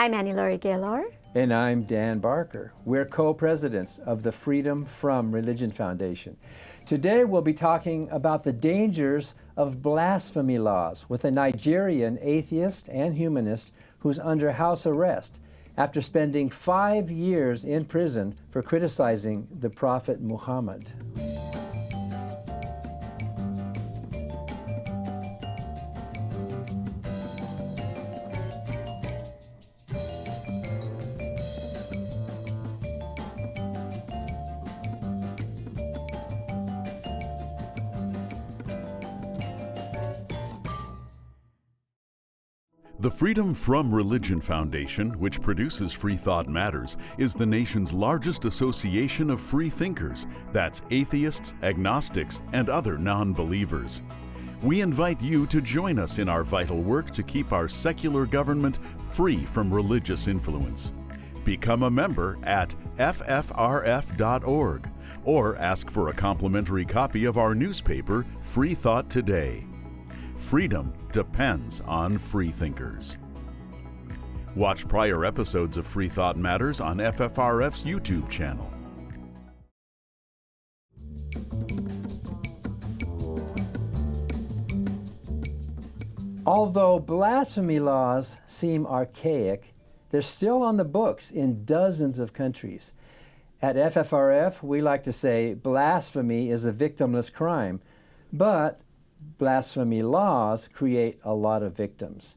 I'm Laurie Gaylor. And I'm Dan Barker. We're co-presidents of the Freedom from Religion Foundation. Today we'll be talking about the dangers of blasphemy laws with a Nigerian atheist and humanist who's under house arrest after spending 5 years in prison for criticizing the Prophet Muhammad. The Freedom from Religion Foundation, which produces Freethought Matters, is the nation's largest association of free thinkers. That's atheists, agnostics, and other non-believers. We invite you to join us in our vital work to keep our secular government free from religious influence. Become a member at ffrf.org or ask for a complimentary copy of our newspaper, Freethought Today. Freedom depends on freethinkers. Watch prior episodes of Freethought Matters on FFRF's YouTube channel. Although blasphemy laws seem archaic, they're still on the books in dozens of countries. At FFRF, we like to say blasphemy is a victimless crime, but blasphemy laws create a lot of victims.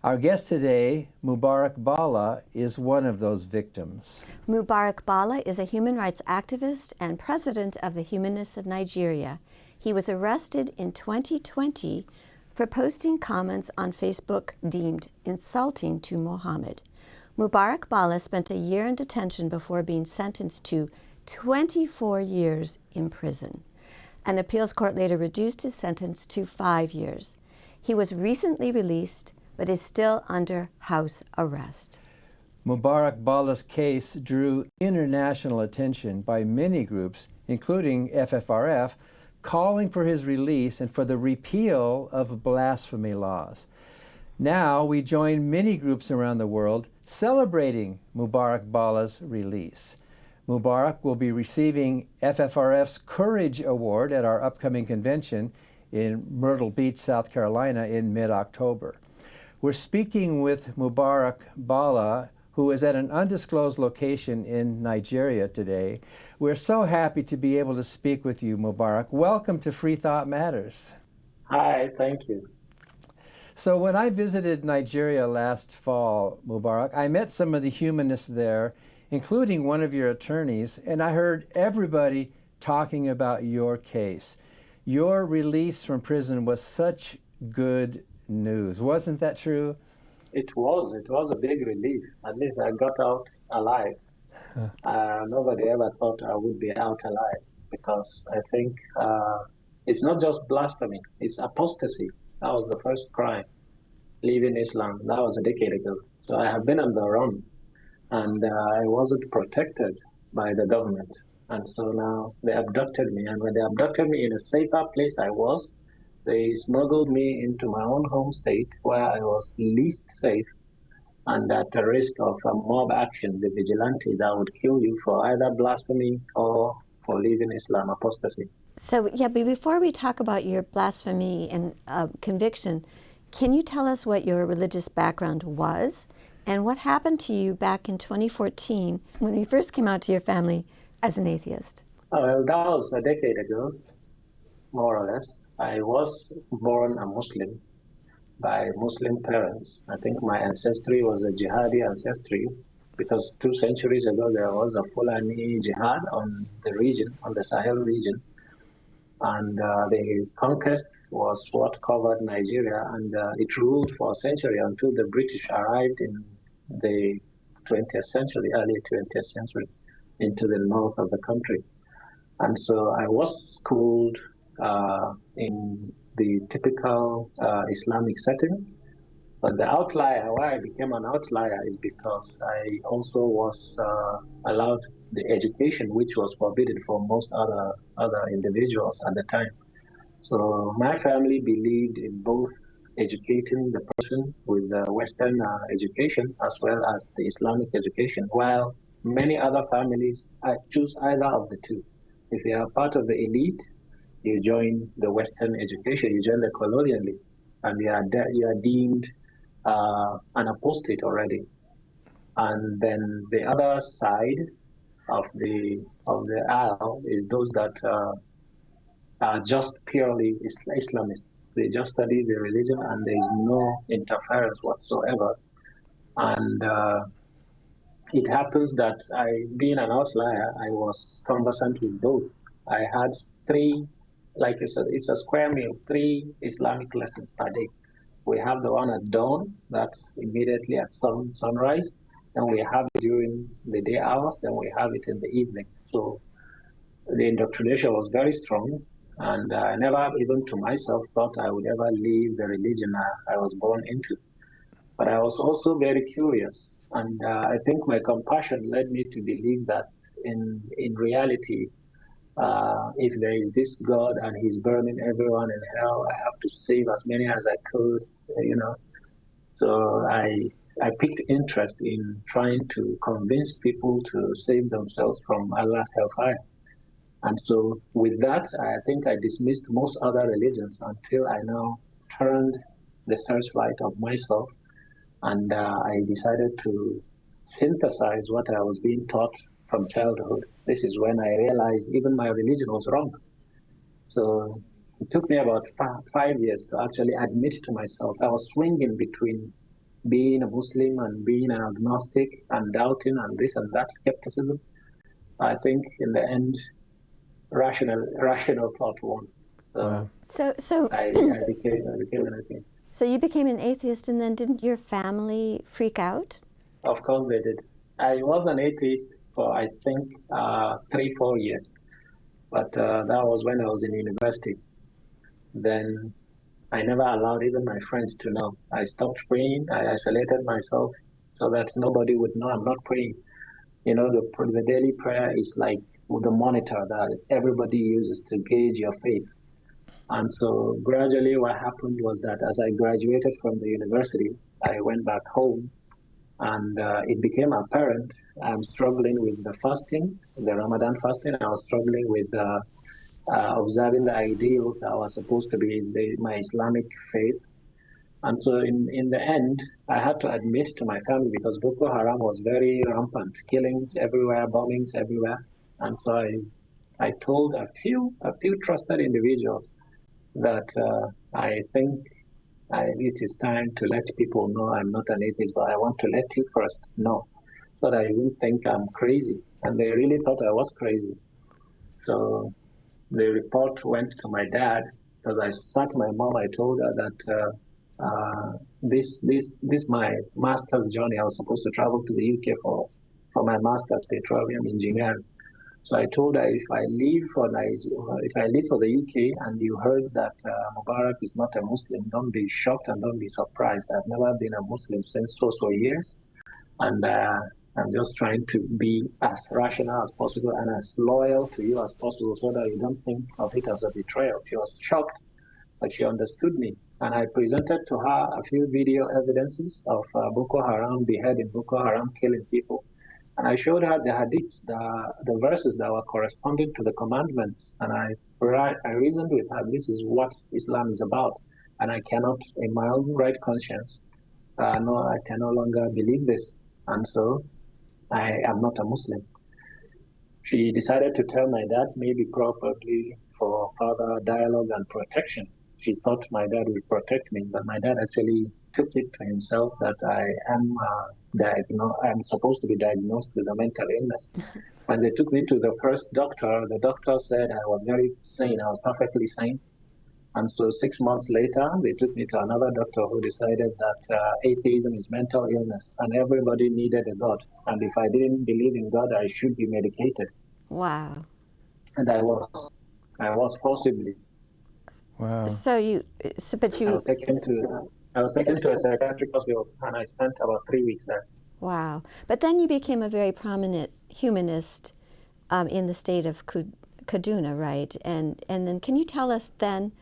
Our guest today, Mubarak Bala, is one of those victims. Mubarak Bala is a human rights activist and president of the Humanists of Nigeria. He was arrested in 2020 for posting comments on Facebook deemed insulting to Muhammad. Mubarak Bala spent a year in detention before being sentenced to 24 years in prison. An appeals court later reduced his sentence to 5 years. He was recently released, but is still under house arrest. Mubarak Bala's case drew international attention by many groups, including FFRF, calling for his release and for the repeal of blasphemy laws. Now we join many groups around the world celebrating Mubarak Bala's release. Mubarak will be receiving FFRF's Courage Award at our upcoming convention in Myrtle Beach, South Carolina in mid-October. We're speaking with Mubarak Bala, who is at an undisclosed location in Nigeria today. We're so happy to be able to speak with you, Mubarak. Welcome to Freethought Matters. Hi, thank you. So when I visited Nigeria last fall, Mubarak, I met some of the humanists there, including one of your attorneys, and I heard everybody talking about your case. Your release from prison was such good news. Wasn't that true? It was a big relief. At least I got out alive. Nobody ever thought I would be out alive, because I think it's not just blasphemy, it's apostasy. That was the first crime, leaving Islam. That was a decade ago. So I have been on the run. And I wasn't protected by the government. And so now they abducted me. And when they abducted me in a safer place I was, they smuggled me into my own home state where I was least safe and at the risk of a mob action, the vigilante that would kill you for either blasphemy or for leaving Islam, apostasy. So, but before we talk about your blasphemy and conviction, can you tell us what your religious background was? And what happened to you back in 2014 when you first came out to your family as an atheist? Well, that was a decade ago, more or less. I was born a Muslim by Muslim parents. I think my ancestry was a jihadi ancestry, because 2 centuries ago there was a Fulani jihad on the region, on the Sahel region. And the conquest was what covered Nigeria, and it ruled for a century until the British arrived in the 20th century, early 20th century, into the north of the country. And so I was schooled in the typical Islamic setting. But the outlier, why I became an outlier, is because I also was allowed the education, which was forbidden for most other individuals at the time. So my family believed in both educating the person with the Western education as well as the Islamic education, while many other families choose either of the two. If you are part of the elite, you join the Western education, you join the colonialists, and you are deemed an apostate already. And then the other side of the aisle is those that are just purely Islamists. They just study the religion and there is no interference whatsoever. And it happens that being an outlier, I was conversant with both. I had three, like it's a square meal, 3 Islamic lessons per day. We have the one at dawn, that's immediately at sunrise. Then we have it during the day hours. Then we have it in the evening. So the indoctrination was very strong. And I never, even to myself, thought I would ever leave the religion I was born into. But I was also very curious. And I think my compassion led me to believe that in reality, if there is this God and he's burning everyone in hell, I have to save as many as I could, you know. So I picked interest in trying to convince people to save themselves from Allah's hellfire. And so with that, I think I dismissed most other religions until I now turned the searchlight of myself, and I decided to synthesize what I was being taught from childhood. This is when I realized even my religion was wrong. So it took me about 5 years to actually admit to myself. I was swinging between being a Muslim and being an agnostic and doubting and this and that, skepticism. I think in the end, rational thought won. So I became an atheist. So you became an atheist, and then didn't your family freak out? Of course they did. I was an atheist for I think 3-4 years, but that was when I was in university. Then I never allowed even my friends to know. I stopped praying. I isolated myself so that nobody would know I'm not praying. You know, the daily prayer is like the monitor that everybody uses to gauge your faith. And so gradually what happened was that as I graduated from the university, I went back home, and it became apparent I'm struggling with the fasting, the Ramadan fasting. I was struggling with observing the ideals that was supposed to be my Islamic faith. And so in the end, I had to admit to my family, because Boko Haram was very rampant, killings everywhere, bombings everywhere. And so I told a few trusted individuals that I think it is time to let people know I'm not an atheist, but I want to let you first know, so that I wouldn't think I'm crazy. And they really thought I was crazy. So the report went to my dad, because I sat my mom. I told her that this my master's journey. I was supposed to travel to the UK for my master's petroleum engineering. So I told her, if I leave for the UK and you heard that Mubarak is not a Muslim, don't be shocked and don't be surprised. I've never been a Muslim since so years, and I'm just trying to be as rational as possible and as loyal to you as possible, so that you don't think of it as a betrayal. She was shocked, but she understood me. And I presented to her a few video evidences of Boko Haram beheading, Boko Haram killing people. And I showed her the hadiths, the verses that were corresponding to the commandments. And I reasoned with her, this is what Islam is about. And I cannot, in my own right conscience, I can no longer believe this. And so I am not a Muslim. She decided to tell my dad, maybe probably for further dialogue and protection. She thought my dad would protect me, but my dad actually took it to himself that I am I'm supposed to be diagnosed with a mental illness. When they took me to the first doctor, the doctor said I was very sane, I was perfectly sane. And so 6 months later, they took me to another doctor who decided that atheism is mental illness and everybody needed a God. And if I didn't believe in God, I should be medicated. Wow. And I was forcibly. Wow. I was taken to a psychiatric hospital, and I spent about 3 weeks there. Wow. But then you became a very prominent humanist in the state of Kaduna, right? And then can you tell us then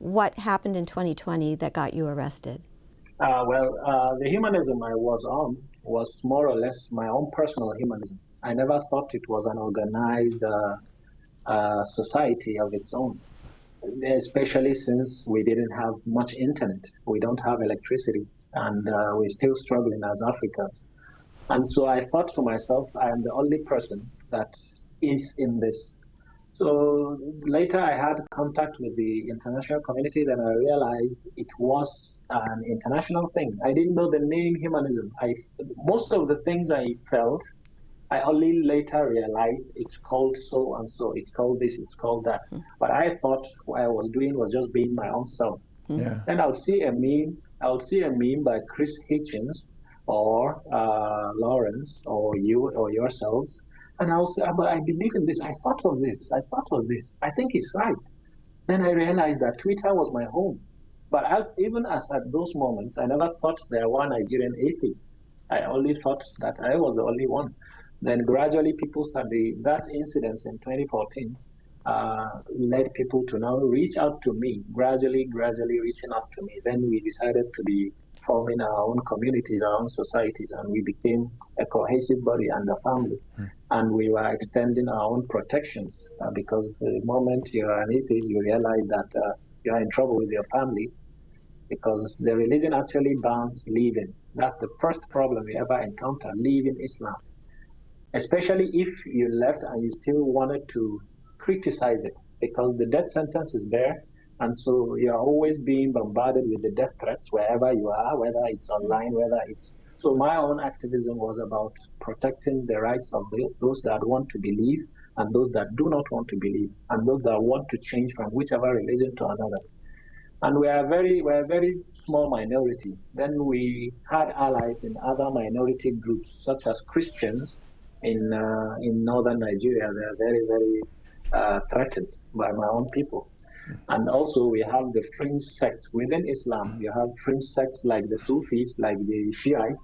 what happened in 2020 that got you arrested? The humanism I was on was more or less my own personal humanism. I never thought it was an organized society of its own, especially since we didn't have much internet. We don't have electricity, and we're still struggling as Africans. And so I thought to myself, I am the only person that is in this. So later I had contact with the international community, then I realized it was an international thing. I didn't know the name humanism. Most of the things I felt, I only later realized it's called so and so, it's called this, it's called that. But I thought what I was doing was just being my own self. Yeah. Then I would see a meme by Chris Hitchens or Lawrence or you or yourselves, and I will say, but I believe in this. I thought of this. I think it's right. Then I realized that Twitter was my home. But even as at those moments, I never thought there were Nigerian atheists. I only thought that I was the only one. Then gradually people started, that incident in 2014 led people to now reach out to me, gradually reaching out to me. Then we decided to be forming our own communities, our own societies, and we became a cohesive body and a family. And we were extending our own protections because the moment you're an atheist, you realize that you're in trouble with your family because the religion actually bans leaving. That's the first problem we ever encounter, leaving Islam. Especially if you left and you still wanted to criticize it because the death sentence is there. And so you're always being bombarded with the death threats wherever you are, whether it's online, whether it's... So my own activism was about protecting the rights of those that want to believe and those that do not want to believe and those that want to change from whichever religion to another. And we're a very small minority. Then we had allies in other minority groups, such as Christians in northern Nigeria. They're very threatened by my own people. And also we have the fringe sects within Islam. You have fringe sects like the Sufis, like the Shiites.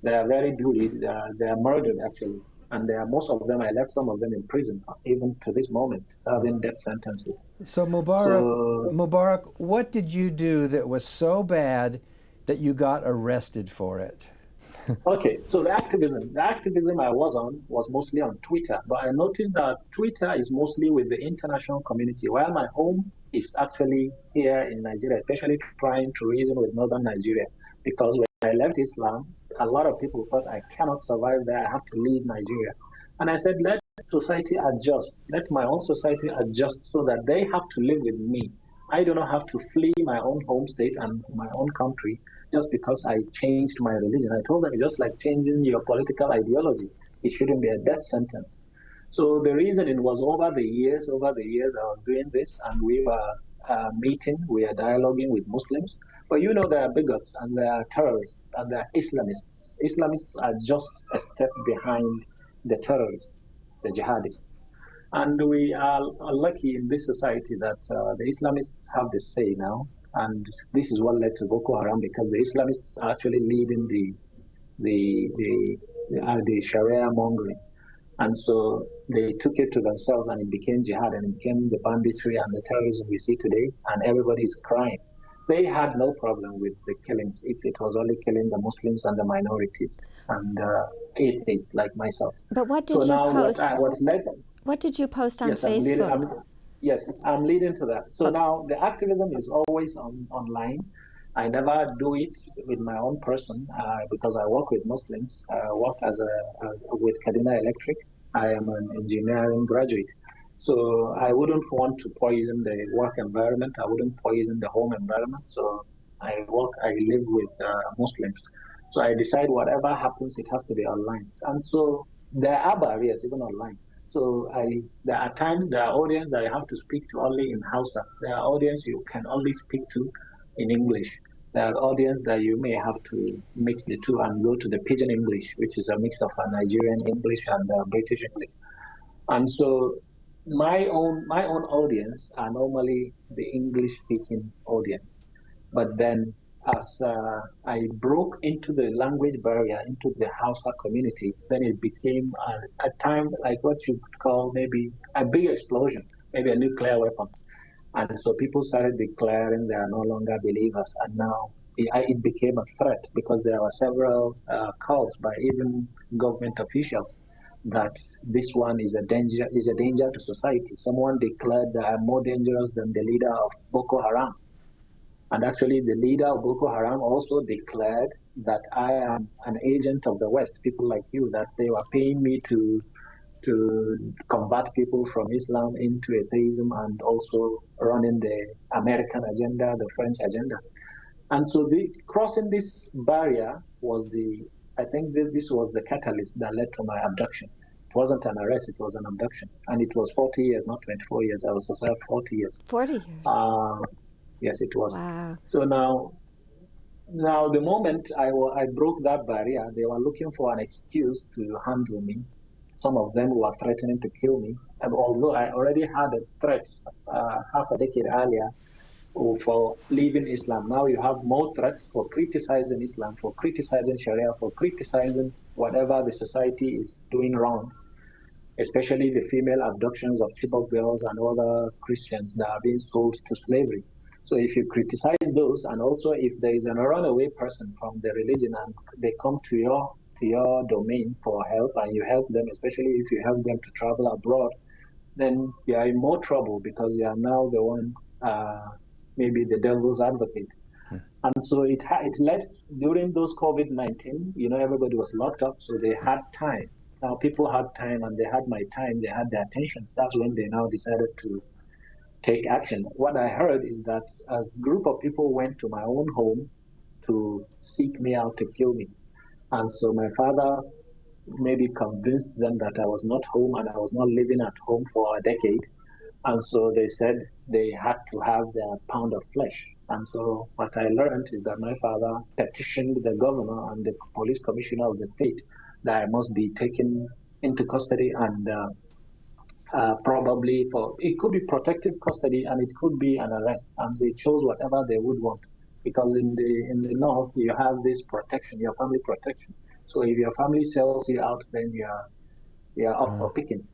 They are very bullied. They are murdered actually, and most of them. I left some of them in prison, even to this moment, serving death sentences. So Mubarak, what did you do that was so bad that you got arrested for it? Okay, so the activism I was on was mostly on Twitter, but I noticed that Twitter is mostly with the international community, while my home is actually here in Nigeria, especially trying to reason with northern Nigeria, because when I left Islam, a lot of people thought I cannot survive there, I have to leave Nigeria. And I said, let society adjust, let my own society adjust so that they have to live with me. I do not have to flee my own home state and my own country just because I changed my religion. I told them it's just like changing your political ideology. It shouldn't be a death sentence. So the reason it was over the years I was doing this, and we were meeting, we are dialoguing with Muslims. But you know, there are bigots and there are terrorists and there are Islamists. Islamists are just a step behind the terrorists, the jihadists. And we are lucky in this society that the Islamists have the say now. And this is what led to Boko Haram, because the Islamists are actually leading the Sharia mongering. And so they took it to themselves and it became jihad and it became the banditry and the terrorism we see today, and everybody is crying. They had no problem with the killings if it was only killing the Muslims and the minorities and atheists like myself. But what did you post? What did you post on yes, Facebook? I'm leading to that. So now the activism is always online. I never do it with my own person because I work with Muslims. I work with Kaduna Electric. I am an engineering graduate. So I wouldn't want to poison the work environment. I wouldn't poison the home environment. So I live with Muslims. So I decide whatever happens, it has to be online. And so there are barriers even online. So there are times there are audience that I have to speak to only in Hausa. There are audience you can only speak to in English. There are audience that you may have to mix the two and go to the Pidgin English, which is a mix of Nigerian English and British English. And so my own audience are normally the English-speaking audience. But then as I broke into the language barrier, into the Hausa community, then it became a time like what you could call maybe a big explosion, maybe a nuclear weapon. And so people started declaring they are no longer believers. And now it became a threat because there were several calls by even government officials that this one is a danger to society. Someone declared they are more dangerous than the leader of Boko Haram. And actually, the leader of Boko Haram also declared that I am an agent of the West, people like you, that they were paying me to convert people from Islam into atheism and also running the American agenda, the French agenda. And so crossing this barrier was I think this was the catalyst that led to my abduction. It wasn't an arrest, it was an abduction. And it was 40 years, not 24 years. I was served 40 years. 40 years. Yes, it was. Wow. So now the moment I broke that barrier, they were looking for an excuse to handle me. Some of them were threatening to kill me. And although I already had a threat half a decade earlier for leaving Islam, now you have more threats for criticizing Islam, for criticizing Sharia, for criticizing whatever the society is doing wrong, especially the female abductions of Chibok girls and other Christians that are being sold to slavery. So if you criticize those, and also if there is a runaway person from the religion and they come to your domain for help and you help them, especially if you help them to travel abroad, then you are in more trouble because you are now the one, maybe the devil's advocate. And so it led during those COVID-19, everybody was locked up, so they had time. Now people had time and they had my time, they had their attention. That's when they now decided to take action. What I heard is that a group of people went to my own home to seek me out to kill me. And so my father maybe convinced them that I was not home and I was not living at home for a decade. And so they said they had to have their pound of flesh. And so what I learned is that my father petitioned the governor and the police commissioner of the state that I must be taken into custody and probably it could be protective custody and it could be an arrest, and they chose whatever they would want, because in the north you have this protection, your family protection. So if your family sells you out, then you are up for picking.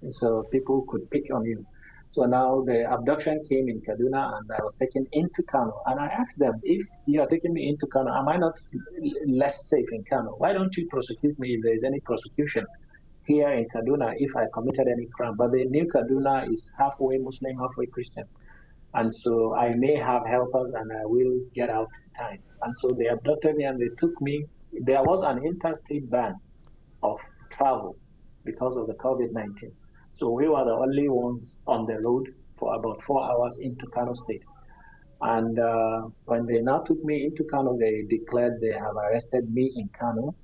And so people could pick on you. So now the abduction came in Kaduna and I was taken into Kano, and I asked them, if you are taking me into Kano, am I not less safe in Kano? Why don't you prosecute me if there is any prosecution here in Kaduna if I committed any crime? But the new Kaduna is halfway Muslim, halfway Christian. And so I may have helpers and I will get out in time. And so they abducted me and they took me. There was an interstate ban of travel because of the COVID-19. So we were the only ones on the road for about 4 hours into Kano State. And when they now took me into Kano, they declared they have arrested me in Kano.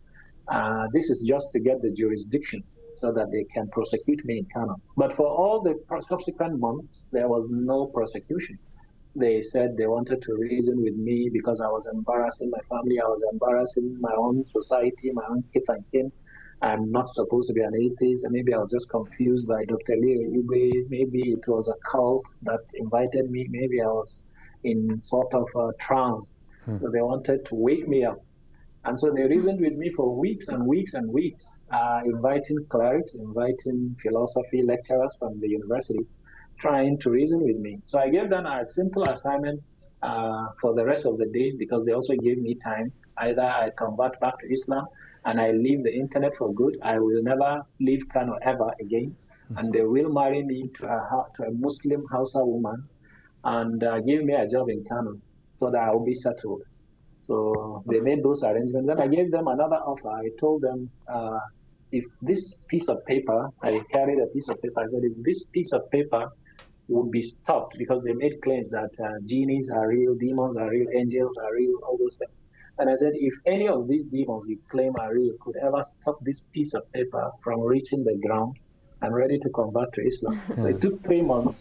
This is just to get the jurisdiction so that they can prosecute me in Kano. But for all the subsequent months, there was no prosecution. They said they wanted to reason with me because I was embarrassing my family, I was embarrassing my own society, my own kith and kin. I'm not supposed to be an atheist, and maybe I was just confused by Dr. Lee. Maybe it was a cult that invited me, maybe I was in sort of a trance. So they wanted to wake me up. And so they reasoned with me for weeks and weeks and weeks, inviting clerics, inviting philosophy lecturers from the university, trying to reason with me. So I gave them a simple assignment for the rest of the days, because they also gave me time. Either I convert back to Islam and I leave the internet for good, I will never leave Kano ever again, and they will marry me to a Muslim Hausa woman and give me a job in Kano so that I will be settled. So they made those arrangements. Then I gave them another offer. I told them, if this piece of paper, I carried a piece of paper, I said, if this piece of paper would be stopped, because they made claims that genies are real, demons are real, angels are real, all those things. And I said, if any of these demons you claim are real could ever stop this piece of paper from reaching the ground, I'm ready to convert to Islam. So it took 3 months.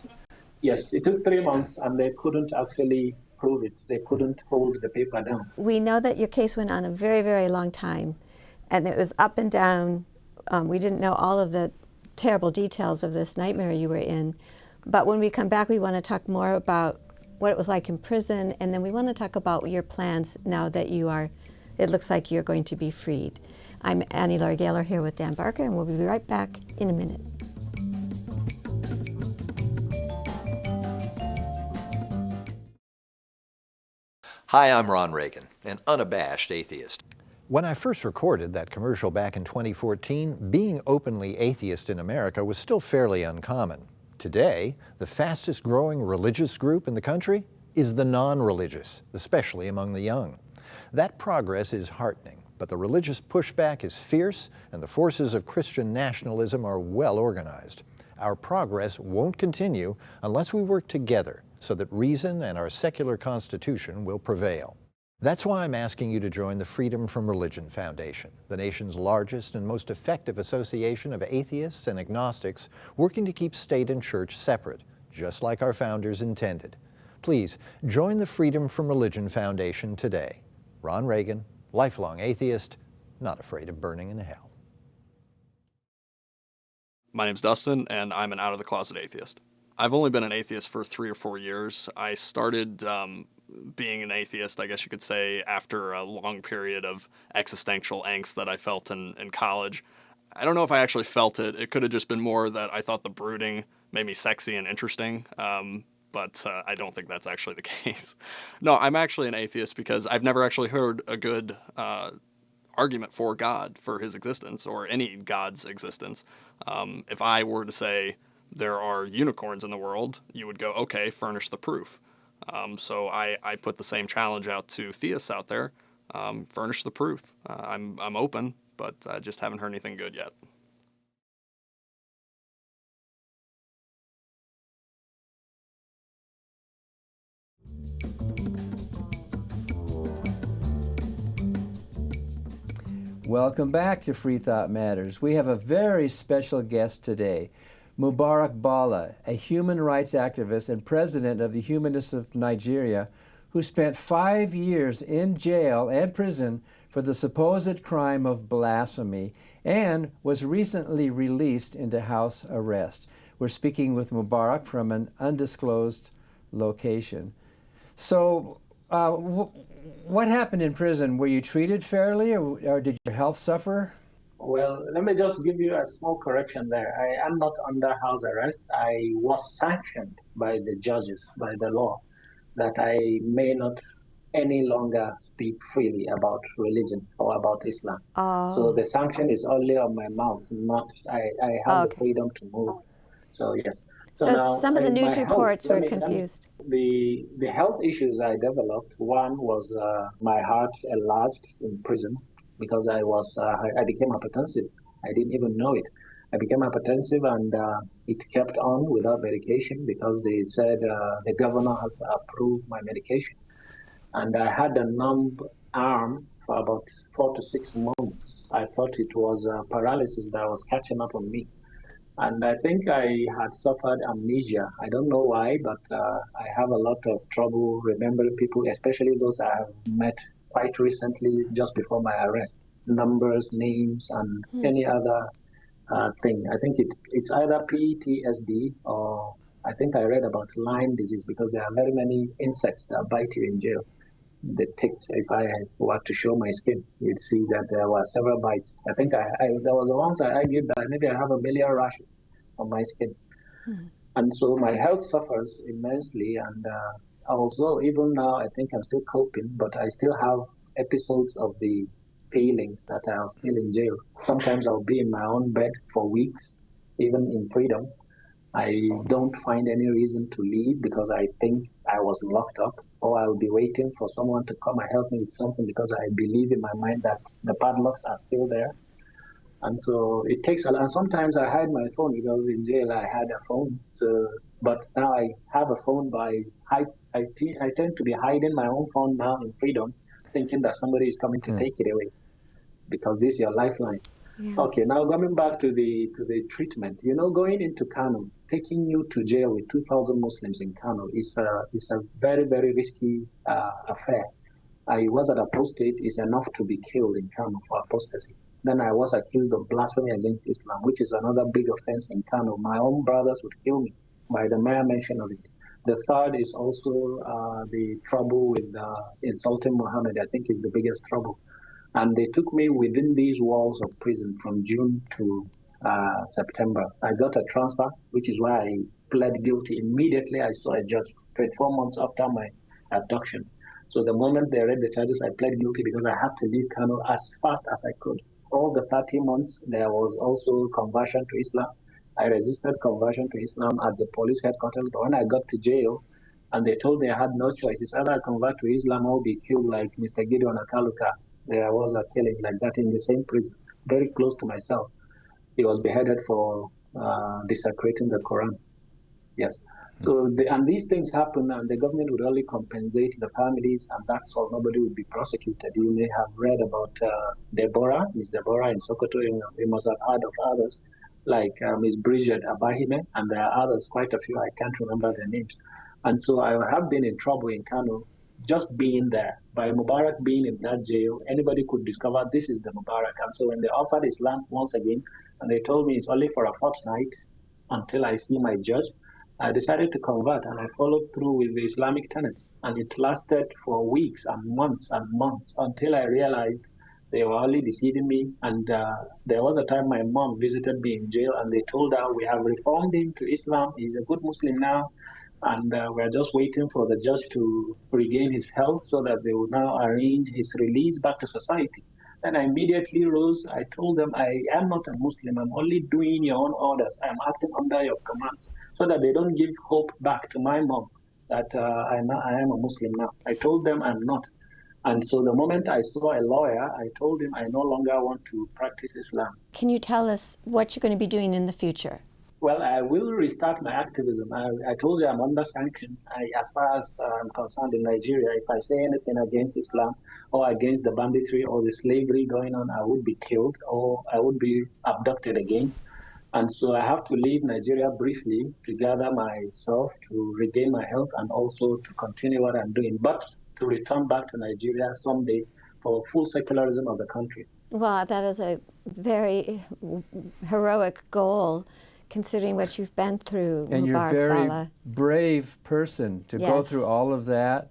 Yes, it took 3 months, and they couldn't actually prove it. They couldn't hold the paper down. We know that your case went on a very, very long time, and it was up and down. We didn't know all of the terrible details of this nightmare you were in. But when we come back, we want to talk more about what it was like in prison, and then we want to talk about your plans now that it looks like you're going to be freed. I'm Laurie Gaylor here with Dan Barker, and we'll be right back in a minute. Hi, I'm Ron Reagan, an unabashed atheist. When I first recorded that commercial back in 2014, being openly atheist in America was still fairly uncommon. Today, the fastest growing religious group in the country is the non-religious, especially among the young. That progress is heartening, but the religious pushback is fierce and the forces of Christian nationalism are well organized. Our progress won't continue unless we work together so that reason and our secular constitution will prevail. That's why I'm asking you to join the Freedom from Religion Foundation, the nation's largest and most effective association of atheists and agnostics working to keep state and church separate, just like our founders intended. Please join the Freedom from Religion Foundation today. Ron Reagan, lifelong atheist, not afraid of burning in hell. My name's Dustin, and I'm an out-of-the-closet atheist. I've only been an atheist for 3 or 4 years. I started being an atheist, I guess you could say, after a long period of existential angst that I felt in college. I don't know if I actually felt it. It could have just been more that I thought the brooding made me sexy and interesting, but I don't think that's actually the case. No, I'm actually an atheist because I've never actually heard a good argument for God, for his existence, or any God's existence. If I were to say there are unicorns in the world, you would go, okay, furnish the proof. So I put the same challenge out to theists out there. Furnish the proof. I'm open, but I just haven't heard anything good yet. Welcome back to Freethought Matters. We have a very special guest today, Mubarak Bala, a human rights activist and president of the Humanists of Nigeria, who spent 5 years in jail and prison for the supposed crime of blasphemy and was recently released into house arrest. We're speaking with Mubarak from an undisclosed location. So, what happened in prison? Were you treated fairly, or did your health suffer? Well, let me just give you a small correction there. I am not under house arrest. I was sanctioned by the judges, by the law, that I may not any longer speak freely about religion or about Islam. So the sanction is only on my mouth, not I have the freedom to move. So yes. So now, some of the news reports were confused. The health issues I developed, one was my heart enlarged in prison because I became hypertensive. I didn't even know it. I became hypertensive and it kept on without medication because they said the governor has to approve my medication. And I had a numb arm for about 4 to 6 months. I thought it was paralysis that was catching up on me. And I think I had suffered amnesia. I don't know why, but I have a lot of trouble remembering people, especially those I have met quite recently, just before my arrest. Numbers, names, and any other thing. I think it's either PTSD or I think I read about Lyme disease because there are very many insects that bite you in jail. The ticks, if I were to show my skin, you'd see that there were several bites. I think there was once I argued that maybe I have a million rashes on my skin. And so my health suffers immensely. And also, even now, I think I'm still coping, but I still have episodes of the feelings that I was still in jail. Sometimes I'll be in my own bed for weeks, even in freedom. I don't find any reason to leave because I think I was locked up, or I'll be waiting for someone to come and help me with something because I believe in my mind that the padlocks are still there. And so it takes a lot. And sometimes I hide my phone because in jail I had a phone. But now I have a phone, but I tend to be hiding my own phone now in freedom, thinking that somebody is coming to take it away because this is your lifeline. Yeah. Okay, now coming back to the treatment, going into Kano, taking you to jail with 2,000 Muslims in Kano is a very, very risky affair. I was an apostate. It's enough to be killed in Kano for apostasy. Then I was accused of blasphemy against Islam, which is another big offense in Kano. My own brothers would kill me by the mere mention of it. The third is also the trouble with insulting Muhammad. I think is the biggest trouble. And they took me within these walls of prison from June to September. I got a transfer, which is why I pled guilty. Immediately I saw a judge 24 months after my abduction. So the moment they read the charges, I pled guilty because I had to leave Kano as fast as I could. All the 30 months, there was also conversion to Islam. I resisted conversion to Islam at the police headquarters. But when I got to jail, and they told me I had no choice, it's either I convert to Islam or be killed like Mr. Gideon Akaluka. There was a killing like that in the same prison, very close to myself. He was beheaded for desecrating the Quran. Yes. So, and these things happen, and the government would only compensate the families, and that's all. Nobody would be prosecuted. You may have read about Miss Deborah in Sokoto. You must have heard of others, like Miss Bridget Abahime, and there are others, quite a few. I can't remember their names. And so I have been in trouble in Kano just being there. By Mubarak being in that jail, anybody could discover this is the Mubarak. And so when they offered his land once again, and they told me it's only for a fortnight until I see my judge, I decided to convert, and I followed through with the Islamic tenets. And it lasted for weeks and months until I realized they were only deceiving me. And there was a time my mom visited me in jail, and they told her, we have reformed him to Islam. He's a good Muslim now. And we're just waiting for the judge to regain his health so that they will now arrange his release back to society. Then I immediately rose. I told them, I am not a Muslim. I'm only doing your own orders. I'm acting under your commands, so that they don't give hope back to my mom that I am a Muslim now. I told them I'm not. And so the moment I saw a lawyer, I told him I no longer want to practice Islam. Can you tell us what you're going to be doing in the future? Well, I will restart my activism. I told you I'm under sanction. As far as I'm concerned in Nigeria, if I say anything against Islam or against the banditry or the slavery going on, I would be killed or I would be abducted again. And so I have to leave Nigeria briefly to gather myself, to regain my health, and also to continue what I'm doing, but to return back to Nigeria someday for full secularism of the country. Well, that is a very heroic goal, considering what you've been through, And you're a Mubarak very Bala. brave person to go Yes. through all of that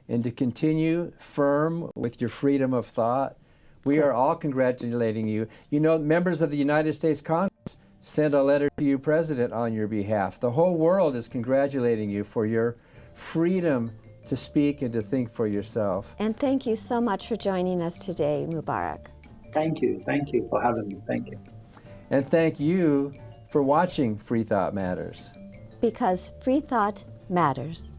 and to continue firm with your freedom of thought. We are all congratulating you. You know, members of the United States Congress sent a letter to you, President, on your behalf. The whole world is congratulating you for your freedom to speak and to think for yourself. And thank you so much for joining us today, Mubarak. Thank you for having me. Thank you. And thank you for watching Freethought Matters. Because free thought matters.